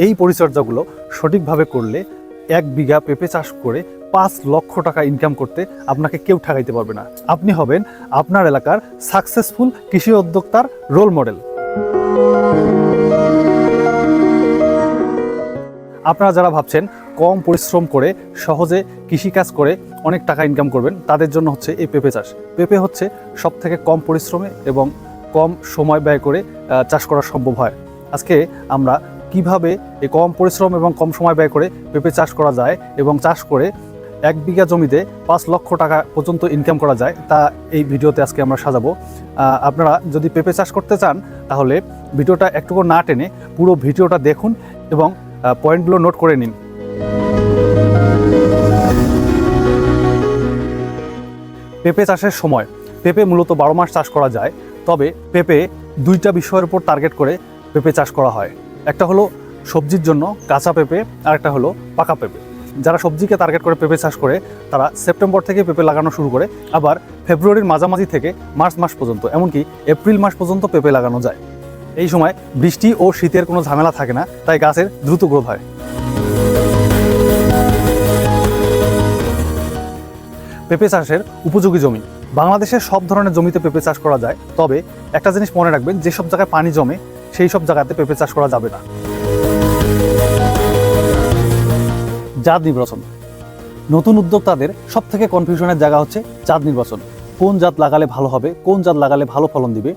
এই পরিচর্যাগুলো সঠিকভাবে করলে 1 বিঘা পেঁপে চাষ করে 5 লক্ষ টাকা ইনকাম করতে আপনাকে কেউ ঠকাইতে পারবে না। আপনি হবেন আপনার এলাকার সাকসেসফুল কৃষি উদ্যোক্তার রোল মডেল। আপনারা যারা ভাবছেন কম পরিশ্রম করে সহজে কৃষিকাজ করে অনেক টাকা ইনকাম করবেন, তাদের জন্য হচ্ছে এই পেঁপে চাষ। পেঁপে হচ্ছে সবথেকে কম পরিশ্রমে এবং কম সময় ব্যয় করে চাষ করা সম্ভব হয়। আজকে আমরা কিভাবে এই কম পরিশ্রম এবং কম সময় ব্যয় করে পেঁপে চাষ করা যায় এবং চাষ করে 1 বিঘা জমিতে 5 লক্ষ টাকা পর্যন্ত ইনকাম করা যায় তা এই ভিডিওতে আজকে আমরা সাজাবো। আপনারা যদি পেঁপে চাষ করতে চান তাহলে ভিডিওটা একটুকু না টেনে পুরো ভিডিওটা দেখুন এবং পয়েন্টগুলো নোট করে নিন। পেঁপে চাষের সময় পেঁপে মূলত 12 মাস চাষ করা যায়, তবে পেঁপে 2টা বিষয়ের উপর টার্গেট করে পেঁপে চাষ করা হয়। একটা হলো সবজির জন্য কাঁচা পেঁপে, আর একটা হলো পাকা পেঁপে। যারা সবজিকে টার্গেট করে পেঁপে চাষ করে তারা সেপ্টেম্বর থেকে পেঁপে লাগানো শুরু করে, আবার ফেব্রুয়ারির মাঝামাঝি থেকে মার্চ মাস পর্যন্ত, এমনকি এপ্রিল মাস পর্যন্ত পেঁপে লাগানো যায়। এই সময় বৃষ্টি ও শীতের কোনো ঝামেলা থাকে না, তাই গাছের দ্রুত গ্রোথ হয়। পেঁপে চাষের উপযোগী জমি। বাংলাদেশের সব ধরনের জমিতে পেঁপে চাষ করা যায়, তবে একটা জিনিস মনে রাখবেন, যেসব জায়গায় পানি জমে সেই সব জায়গাতে পেঁপে চাষ করা যাবে না। জাত নির্বাচন। নতুন উদ্যোক্তাদের সব থেকে কনফিউশনের জায়গা হচ্ছে জাত নির্বাচন। কোন জাত লাগালে ভালো হবে, কোন জাত লাগালে ভালো ফলন দিবে।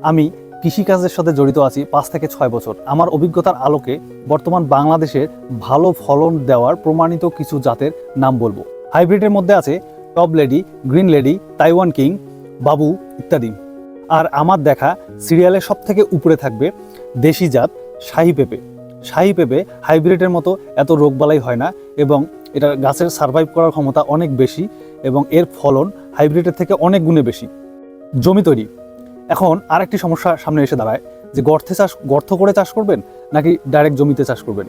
আমি কৃষিকাজের সাথে জড়িত আছি 5 থেকে 6 বছর। আমার অভিজ্ঞতার আলোকে বর্তমান বাংলাদেশের ভালো ফলন দেওয়ার প্রমাণিত কিছু জাতের নাম বলবো। হাইব্রিডের মধ্যে আছে top lady, green lady, Taiwan king, বাবু ইত্যাদি। আর আমার দেখা সিরিয়ালের সব থেকে উপরে থাকবে দেশি জাত শাহী পেঁপে। শাহী পেঁপে হাইব্রিডের মতো এত রোগবালাই হয় না এবং এটা গাছের সার্ভাইভ করার ক্ষমতা অনেক বেশি এবং এর ফলন হাইব্রিডের থেকে অনেক গুণে বেশি। জমি তৈরি। এখন আরেকটি সমস্যা সামনে এসে দাঁড়ায় যে গর্ত করে চাষ করবেন নাকি ডাইরেক্ট জমিতে চাষ করবেন।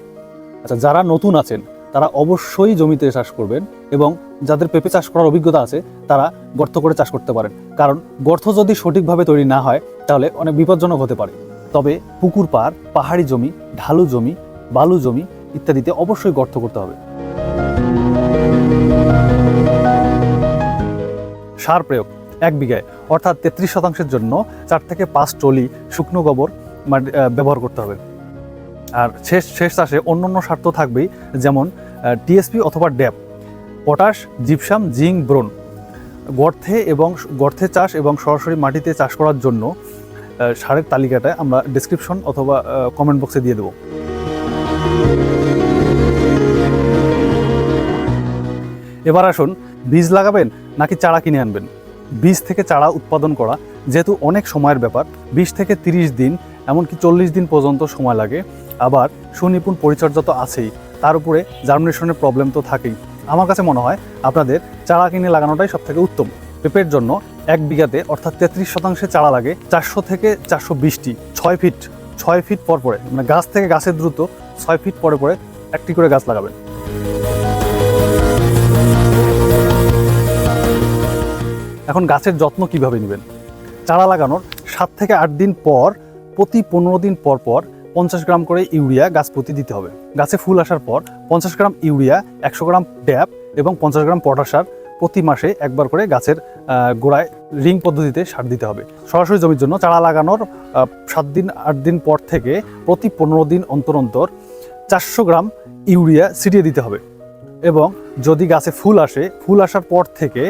আচ্ছা, যারা নতুন আছেন তারা অবশ্যই জমিতে চাষ করবেন এবং যাদের পেঁপে চাষ করার অভিজ্ঞতা আছে তারা গর্ত করে চাষ করতে পারেন, কারণ গর্ত যদি সঠিকভাবে তৈরি না হয় তাহলে অনেক বিপজ্জনক হতে পারে। তবে পুকুর পাড়, পাহাড়ি জমি, ঢালু জমি, বালু জমি ইত্যাদিতে অবশ্যই গর্ত করতে হবে। সার প্রয়োগ। 1 বিঘায় অর্থাৎ 33% জন্য 4 থেকে 5 টলি শুকনো গোবর ব্যবহার করতে হবে। আর শেষ চাষে অন্যান্য সার তো থাকবেই, যেমন টিএসপি অথবা ড্যাপ, পটাশ, জিপসাম, জিঙ্ক, ব্রোন। গর্তে চাষ এবং সরাসরি মাটিতে চাষ করার জন্য সারের তালিকাটা আমরা ডেসক্রিপশন অথবা কমেন্ট বক্সে দিয়ে দেব। এবার আসুন, বীজ লাগাবেন নাকি চারা কিনে আনবেন। বীজ থেকে চারা উৎপাদন করা যেহেতু অনেক সময়ের ব্যাপার, 20 থেকে 30 দিন এমনকি 40 দিন পর্যন্ত সময় লাগে। আবার সুনিপুণ পরিচর্যা তো আছেই, তার উপরে জার্মিনেশনের প্রবলেম তো থাকেই। আমার কাছে মনে হয় আপনাদের চারা কিনে লাগানোটাই সবথেকে উত্তম। পেঁপের জন্য 1 বিঘাতে অর্থাৎ 33% চারা লাগে 400 থেকে 420টি, 6 ফিট পর পরে, মানে গাছ থেকে গাছের দ্রুত 6 ফিট পরে পরে একটি করে গাছ লাগাবেন। এখন গাছের যত্ন কিভাবে নেবেন। চারা লাগানোর 7 থেকে 8 দিন পর প্রতি 15 দিন পর পর 50 গ্রাম করে ইউরিয়া গাছ প্রতি দিতে হবে। গাছে ফুল আসার পর 50 গ্রাম ইউরিয়া, 100 গ্রাম ড্যাপ এবং 50 গ্রাম পটাশ সার প্রতি মাসে একবার করে গাছের গোড়ায় রিং পদ্ধতিতে সার দিতে হবে। সরাসরি জমির জন্য চারা লাগানোর 7 দিন 8 দিন পর থেকে প্রতি 15 দিন অন্তর 400 গ্রাম ইউরিয়া ছিটিয়ে দিতে হবে। এবং যদি গাছে ফুল আসে, ফুল আসার পর থেকে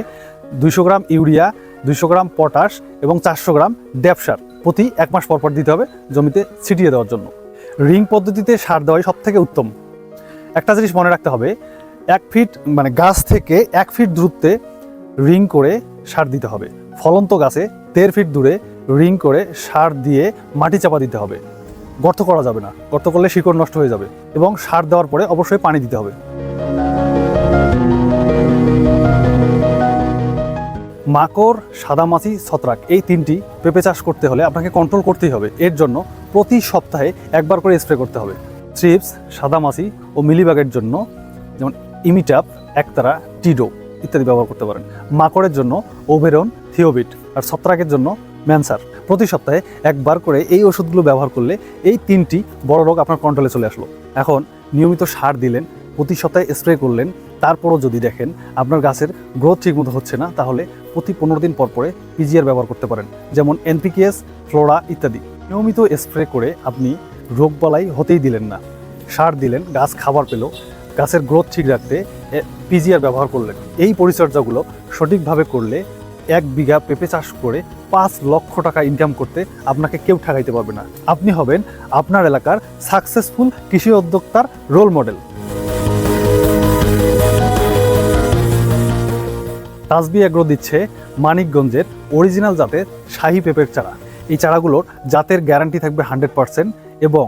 200 গ্রাম ইউরিয়া, 200 গ্রাম পটাশ এবং 400 গ্রাম ড্যাপ সার প্রতি 1 মাস পর পর দিতে হবে জমিতে ছিটিয়ে দেওয়ার জন্য। রিং পদ্ধতিতে সার দেওয়াই সব থেকে উত্তম। একটা জিনিস মনে রাখতে হবে, 1 ফিট মানে গাছ থেকে 1 ফিট দূরত্বে রিং করে সার দিতে হবে। ফলন্ত গাছে 1.5 ফিট দূরে রিং করে সার দিয়ে মাটি চাপা দিতে হবে। গর্ত করা যাবে না, গর্ত করলে শিকড় নষ্ট হয়ে যাবে। এবং সার দেওয়ার পরে অবশ্যই পানি দিতে হবে। মাকড়, সাদামাছি, ছত্রাক এই 3টি পেঁপে চাষ করতে হলে আপনাকে কন্ট্রোল করতেই হবে। এর জন্য প্রতি সপ্তাহে একবার করে স্প্রে করতে হবে। থ্রিপস, সাদামাছি ও মিলিবাগের জন্য যেমন ইমিটাপ, একতারা, টিডো ইত্যাদি ব্যবহার করতে পারেন। মাকড়ের জন্য ওভেরন, থিওবিট আর ছত্রাকের জন্য ম্যানসার। প্রতি সপ্তাহে একবার করে এই ওষুধগুলো ব্যবহার করলে এই 3টি বড় রোগ আপনার কন্ট্রোলে চলে আসলো। এখন নিয়মিত সার দিলেন, প্রতি সপ্তাহে স্প্রে করলেন, তারপরও যদি দেখেন আপনার গাছের গ্রোথ ঠিকমতো হচ্ছে না, তাহলে প্রতি 15 দিন পর পরে পিজিআর ব্যবহার করতে পারেন, যেমন এনপিকেএস, ফ্লোরা ইত্যাদি। নিয়মিত স্প্রে করে আপনি রোগবালাই হতেই দিলেন না, সার দিলেন, গাছ খাবার পেল, গাছের গ্রোথ ঠিক রাখতে পিজিআর ব্যবহার করলেন। এই পরিচর্যাগুলো সঠিকভাবে করলে 1 বিঘা পেঁপে চাষ করে 5 লক্ষ টাকা ইনকাম করতে আপনাকে কেউ ঠেকাইতে পারবে না। আপনি হবেন আপনার এলাকার সাকসেসফুল কৃষি উদ্যোক্তার রোল মডেল। তাসবি এগ্রো দিচ্ছে মানিকগঞ্জের অরিজিনাল জাতের শাহী পেঁপের চারা। এই চারাগুলোর জাতের গ্যারান্টি থাকবে 100% এবং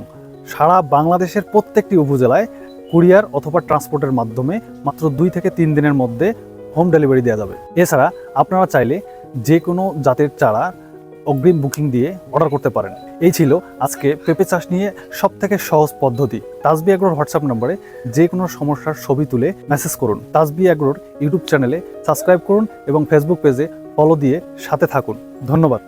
সারা বাংলাদেশের প্রত্যেকটি উপজেলায় কুরিয়ার অথবা ট্রান্সপোর্টের মাধ্যমে মাত্র 2 থেকে 3 দিনের মধ্যে হোম ডেলিভারি দেওয়া যাবে। এছাড়া আপনারা চাইলে যে কোনো জাতের চারা অগ্রিম বুকিং দিয়ে অর্ডার করতে পারেন। এই ছিল আজকে পেঁপে চাষ নিয়ে সবথেকে সহজ পদ্ধতি। তাসবি এগ্রোর হোয়াটসঅ্যাপ নম্বরে যে কোনো সমস্যার ছবি তুলে মেসেজ করুন। তাসবি এগ্রোর ইউটিউব চ্যানেলে সাবস্ক্রাইব করুন এবং ফেসবুক পেজে ফলো দিয়ে সাথে থাকুন। ধন্যবাদ।